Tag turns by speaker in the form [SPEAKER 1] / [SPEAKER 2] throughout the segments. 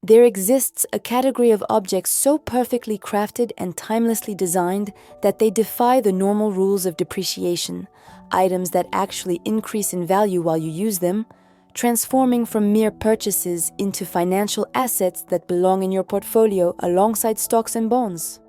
[SPEAKER 1] There exists a category of objects so perfectly crafted and timelessly designed that they defy the normal rules of depreciation, items that actually increase in value while you use them, transforming from mere purchases into financial assets that belong in your portfolio alongside stocks and bonds.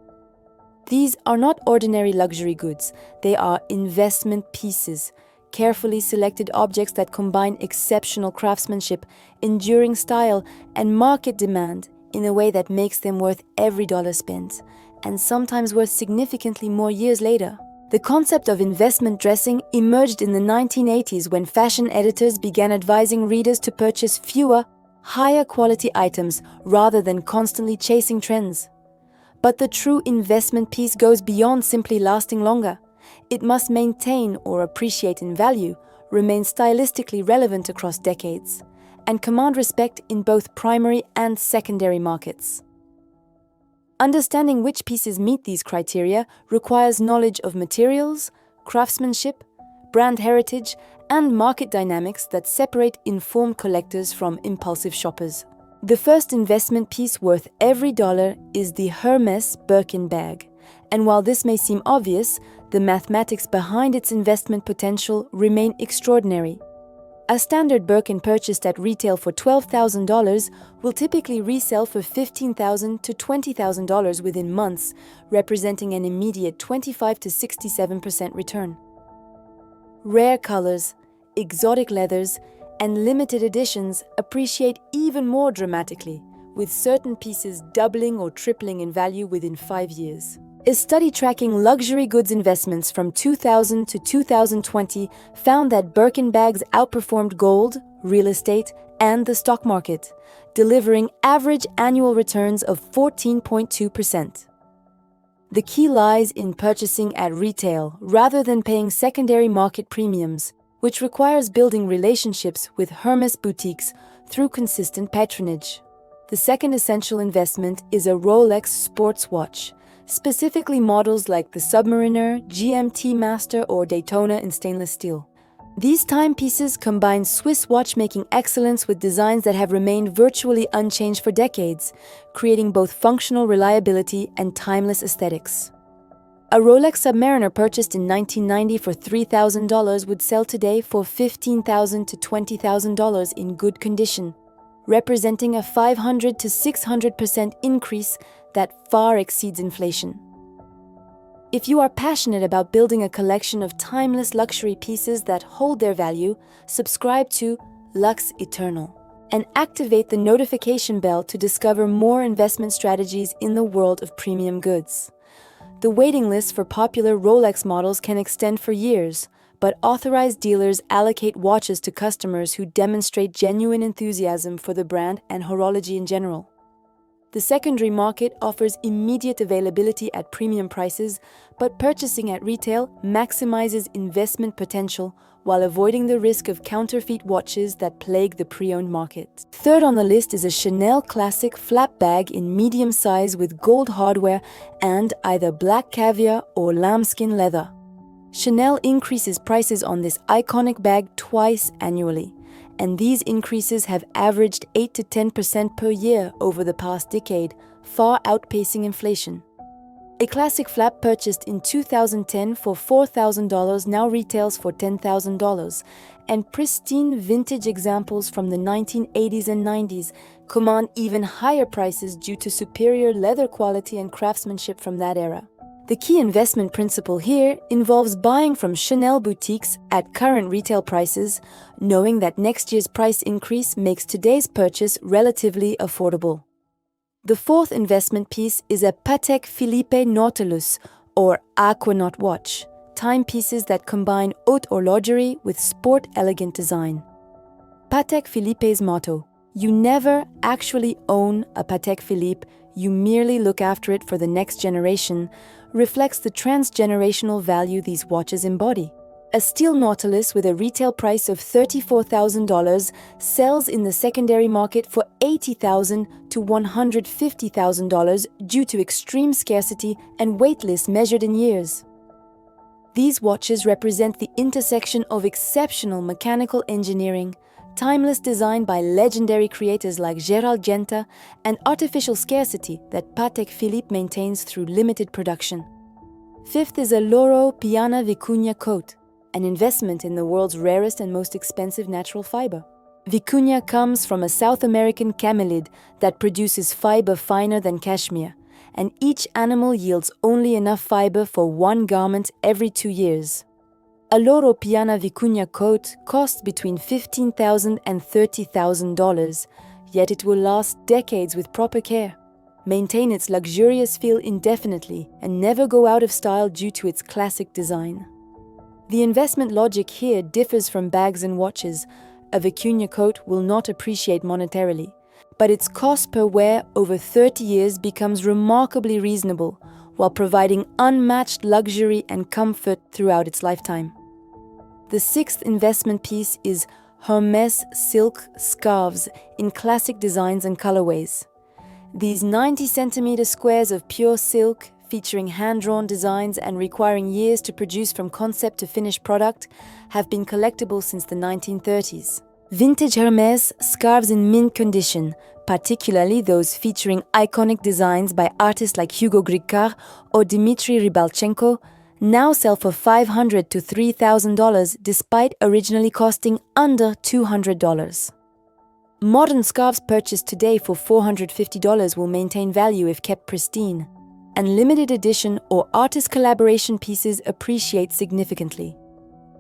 [SPEAKER 1] These are not ordinary luxury goods, they are investment pieces, carefully selected objects that combine exceptional craftsmanship, enduring style, and market demand in a way that makes them worth every dollar spent, and sometimes worth significantly more years later. The concept of investment dressing emerged in the 1980s when fashion editors began advising readers to purchase fewer, higher quality items rather than constantly chasing trends. But the true investment piece goes beyond simply lasting longer. It must maintain or appreciate in value, remain stylistically relevant across decades, and command respect in both primary and secondary markets. Understanding which pieces meet these criteria requires knowledge of materials, craftsmanship, brand heritage, and market dynamics that separate informed collectors from impulsive shoppers. The first investment piece worth every dollar is the Hermès Birkin Bag, and while this may seem obvious, the mathematics behind its investment potential remain extraordinary. A standard Birkin purchased at retail for $12,000 will typically resell for $15,000 to $20,000 within months, representing an immediate 25 to 67% return. Rare colors, exotic leathers, and limited editions appreciate even more dramatically, with certain pieces doubling or tripling in value within 5 years. A study tracking luxury goods investments from 2000 to 2020 found that Birkin bags outperformed gold, real estate, and the stock market, delivering average annual returns of 14.2%. The key lies in purchasing at retail rather than paying secondary market premiums, which requires building relationships with Hermès boutiques through consistent patronage. The second essential investment is a Rolex Sports Watch, specifically models like the Submariner, GMT Master, or Daytona in stainless steel. These timepieces combine Swiss watchmaking excellence with designs that have remained virtually unchanged for decades, creating both functional reliability and timeless aesthetics. A Rolex Submariner purchased in 1990 for $3,000 would sell today for $15,000 to $20,000 in good condition, representing a 500 to 600% increase that far exceeds inflation. If you are passionate about building a collection of timeless luxury pieces that hold their value, subscribe to Lux Eternal and activate the notification bell to discover more investment strategies in the world of premium goods. The waiting list for popular Rolex models can extend for years, but authorized dealers allocate watches to customers who demonstrate genuine enthusiasm for the brand and horology in general. The secondary market offers immediate availability at premium prices, but purchasing at retail maximizes investment potential while avoiding the risk of counterfeit watches that plague the pre-owned market. Third on the list is a Chanel Classic flap bag in medium size with gold hardware and either black caviar or lambskin leather. Chanel increases prices on this iconic bag twice annually, and these increases have averaged 8 to 10% per year over the past decade, far outpacing inflation. A classic flap purchased in 2010 for $4,000 now retails for $10,000, and pristine vintage examples from the 1980s and 90s command even higher prices due to superior leather quality and craftsmanship from that era. The key investment principle here involves buying from Chanel boutiques at current retail prices, knowing that next year's price increase makes today's purchase relatively affordable. The fourth investment piece is a Patek Philippe Nautilus, or aquanaut watch, timepieces that combine haute horlogerie with sport elegant design. Patek Philippe's motto, "You never actually own a Patek Philippe, you merely look after it for the next generation," reflects the transgenerational value these watches embody. A steel Nautilus with a retail price of $34,000 sells in the secondary market for $80,000 to $150,000 due to extreme scarcity and waitlist measured in years. These watches represent the intersection of exceptional mechanical engineering, timeless design by legendary creators like Gérald Genta, and artificial scarcity that Patek Philippe maintains through limited production. Fifth is a Loro Piana Vicuña Coat, an investment in the world's rarest and most expensive natural fiber. Vicuña comes from a South American camelid that produces fiber finer than cashmere, and each animal yields only enough fiber for one garment every 2 years. A Loro Piana Vicuña coat costs between $15,000 and $30,000, yet it will last decades with proper care, maintain its luxurious feel indefinitely, and never go out of style due to its classic design. The investment logic here differs from bags and watches. A Vicuña coat will not appreciate monetarily, but its cost per wear over 30 years becomes remarkably reasonable, while providing unmatched luxury and comfort throughout its lifetime. The sixth investment piece is Hermès Silk Scarves in classic designs and colorways. These 90-centimeter squares of pure silk, featuring hand-drawn designs and requiring years to produce from concept to finished product, have been collectible since the 1930s. Vintage Hermès scarves in mint condition, particularly those featuring iconic designs by artists like Hugo Gricard or Dmitry Rybalchenko, now sell for $500 to $3,000 despite originally costing under $200. Modern scarves purchased today for $450 will maintain value if kept pristine, and limited edition or artist collaboration pieces appreciate significantly.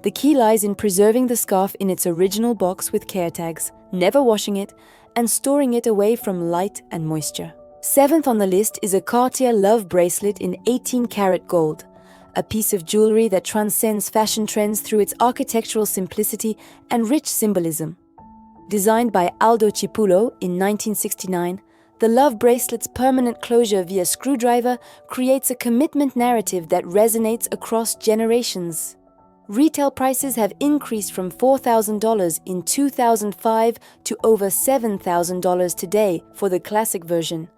[SPEAKER 1] The key lies in preserving the scarf in its original box with care tags, never washing it, and storing it away from light and moisture. Seventh on the list is a Cartier Love Bracelet in 18-karat gold, a piece of jewelry that transcends fashion trends through its architectural simplicity and rich symbolism. Designed by Aldo Cipulo in 1969, the Love Bracelet's permanent closure via screwdriver creates a commitment narrative that resonates across generations. Retail prices have increased from $4,000 in 2005 to over $7,000 today for the classic version,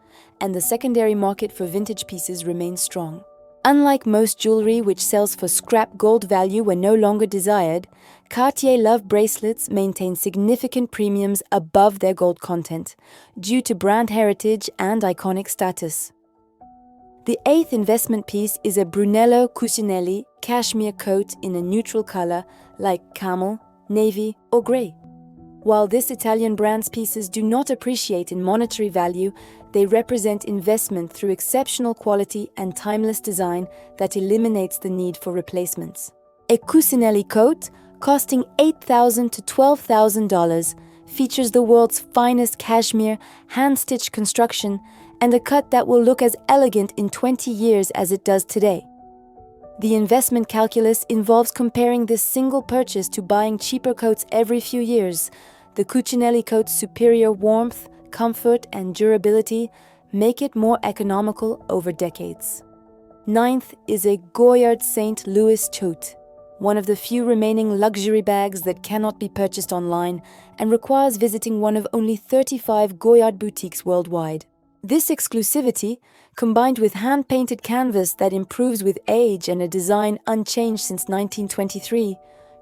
[SPEAKER 1] and the secondary market for vintage pieces remains strong. Unlike most jewelry which sells for scrap gold value when no longer desired, Cartier Love Bracelets maintain significant premiums above their gold content, due to brand heritage and iconic status. The eighth investment piece is a Brunello Cucinelli cashmere coat in a neutral color like camel, navy, or grey. While this Italian brand's pieces do not appreciate in monetary value, they represent investment through exceptional quality and timeless design that eliminates the need for replacements. A Cucinelli coat, costing $8,000 to $12,000, features the world's finest cashmere, hand-stitched construction, and a cut that will look as elegant in 20 years as it does today. The investment calculus involves comparing this single purchase to buying cheaper coats every few years. The Cucinelli coat's superior warmth, comfort, and durability make it more economical over decades. Ninth is a Goyard St. Louis tote, one of the few remaining luxury bags that cannot be purchased online and requires visiting one of only 35 Goyard boutiques worldwide. This exclusivity, combined with hand-painted canvas that improves with age and a design unchanged since 1923,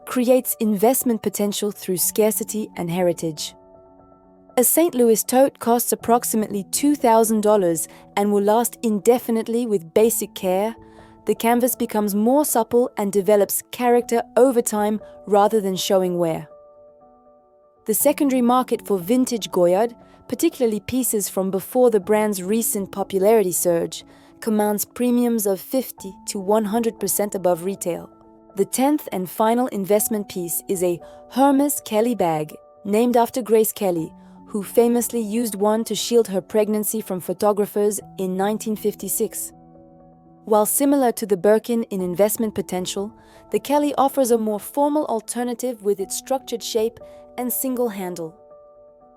[SPEAKER 1] creates investment potential through scarcity and heritage. A St. Louis tote costs approximately $2,000 and will last indefinitely with basic care. The canvas becomes more supple and develops character over time rather than showing wear. The secondary market for vintage Goyard, particularly pieces from before the brand's recent popularity surge, commands premiums of 50 to 100% above retail. The 10th and final investment piece is a Hermès Kelly bag, named after Grace Kelly, who famously used one to shield her pregnancy from photographers in 1956. While similar to the Birkin in investment potential, the Kelly offers a more formal alternative with its structured shape and single handle.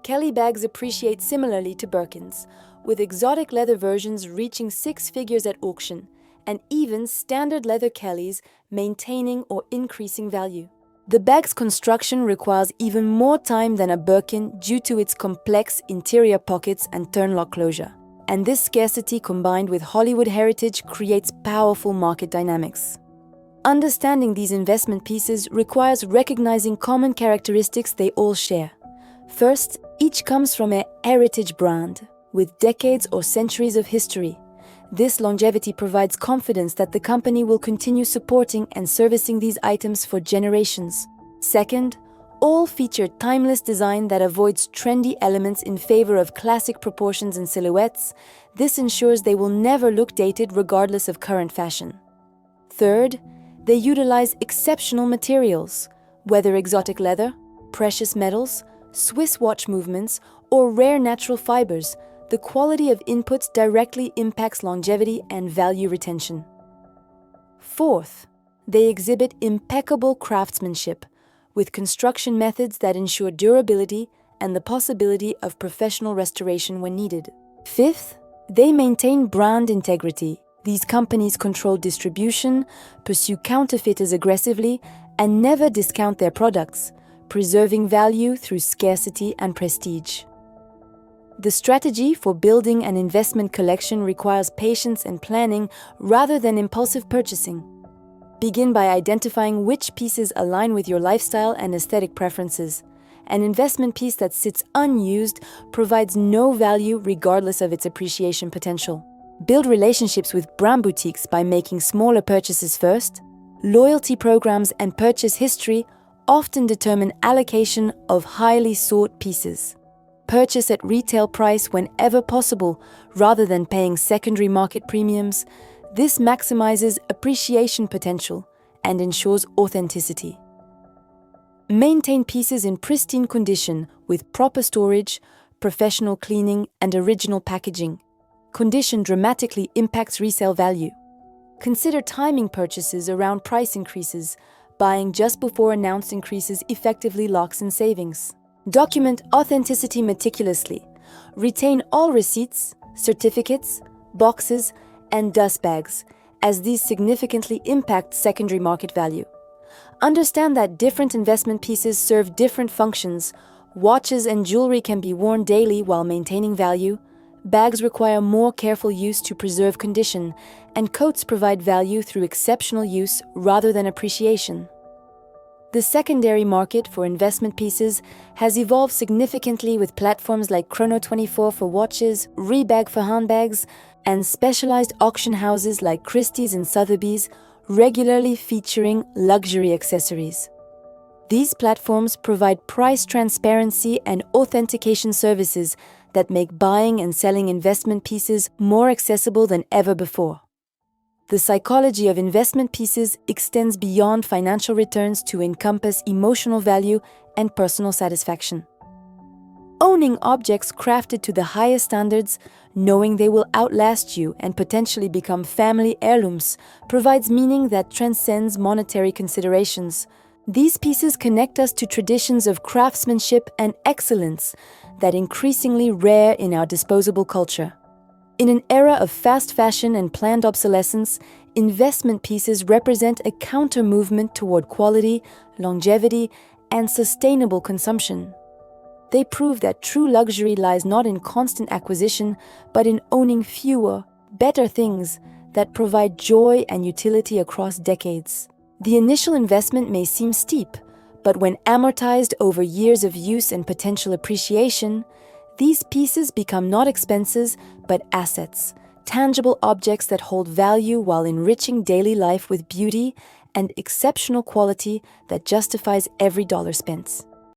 [SPEAKER 1] Kelly bags appreciate similarly to Birkins, with exotic leather versions reaching 6 figures at auction, and even standard leather Kellys maintaining or increasing value. The bag's construction requires even more time than a Birkin due to its complex interior pockets and turnlock closure. And this scarcity combined with Hollywood heritage creates powerful market dynamics. Understanding these investment pieces requires recognizing common characteristics they all share: First, each comes from a heritage brand with decades or centuries of history. This longevity provides confidence that the company will continue supporting and servicing these items for generations. Second, all feature timeless design that avoids trendy elements in favor of classic proportions and silhouettes. This ensures they will never look dated regardless of current fashion. Third, they utilize exceptional materials, whether exotic leather, precious metals, Swiss watch movements, or rare natural fibers. The quality of inputs directly impacts longevity and value retention. Fourth, they exhibit impeccable craftsmanship, with construction methods that ensure durability and the possibility of professional restoration when needed. Fifth, they maintain brand integrity. These companies control distribution, pursue counterfeiters aggressively, and never discount their products, preserving value through scarcity and prestige. The strategy for building an investment collection requires patience and planning rather than impulsive purchasing. Begin by identifying which pieces align with your lifestyle and aesthetic preferences. An investment piece that sits unused provides no value regardless of its appreciation potential. Build relationships with brand boutiques by making smaller purchases first. Loyalty programs and purchase history often determine allocation of highly sought pieces. Purchase at retail price whenever possible, rather than paying secondary market premiums. This maximizes appreciation potential and ensures authenticity. Maintain pieces in pristine condition with proper storage, professional cleaning, and original packaging. Condition dramatically impacts resale value. Consider timing purchases around price increases. Buying just before announced increases effectively locks in savings. Document authenticity meticulously. Retain all receipts, certificates, boxes, and dust bags, as these significantly impact secondary market value. Understand that different investment pieces serve different functions. Watches and jewelry can be worn daily while maintaining value. Bags require more careful use to preserve condition, and coats provide value through exceptional use rather than appreciation. The secondary market for investment pieces has evolved significantly with platforms like Chrono24 for watches, Rebag for handbags, and specialized auction houses like Christie's and Sotheby's regularly featuring luxury accessories. These platforms provide price transparency and authentication services that make buying and selling investment pieces more accessible than ever before. The psychology of investment pieces extends beyond financial returns to encompass emotional value and personal satisfaction. Owning objects crafted to the highest standards, knowing they will outlast you and potentially become family heirlooms, provides meaning that transcends monetary considerations. These pieces connect us to traditions of craftsmanship and excellence that increasingly rare in our disposable culture. In an era of fast fashion and planned obsolescence, investment pieces represent a counter-movement toward quality, longevity, and sustainable consumption. They prove that true luxury lies not in constant acquisition, but in owning fewer, better things that provide joy and utility across decades. The initial investment may seem steep, but when amortized over years of use and potential appreciation, these pieces become not expenses, but assets, tangible objects that hold value while enriching daily life with beauty and exceptional quality that justifies every dollar spent.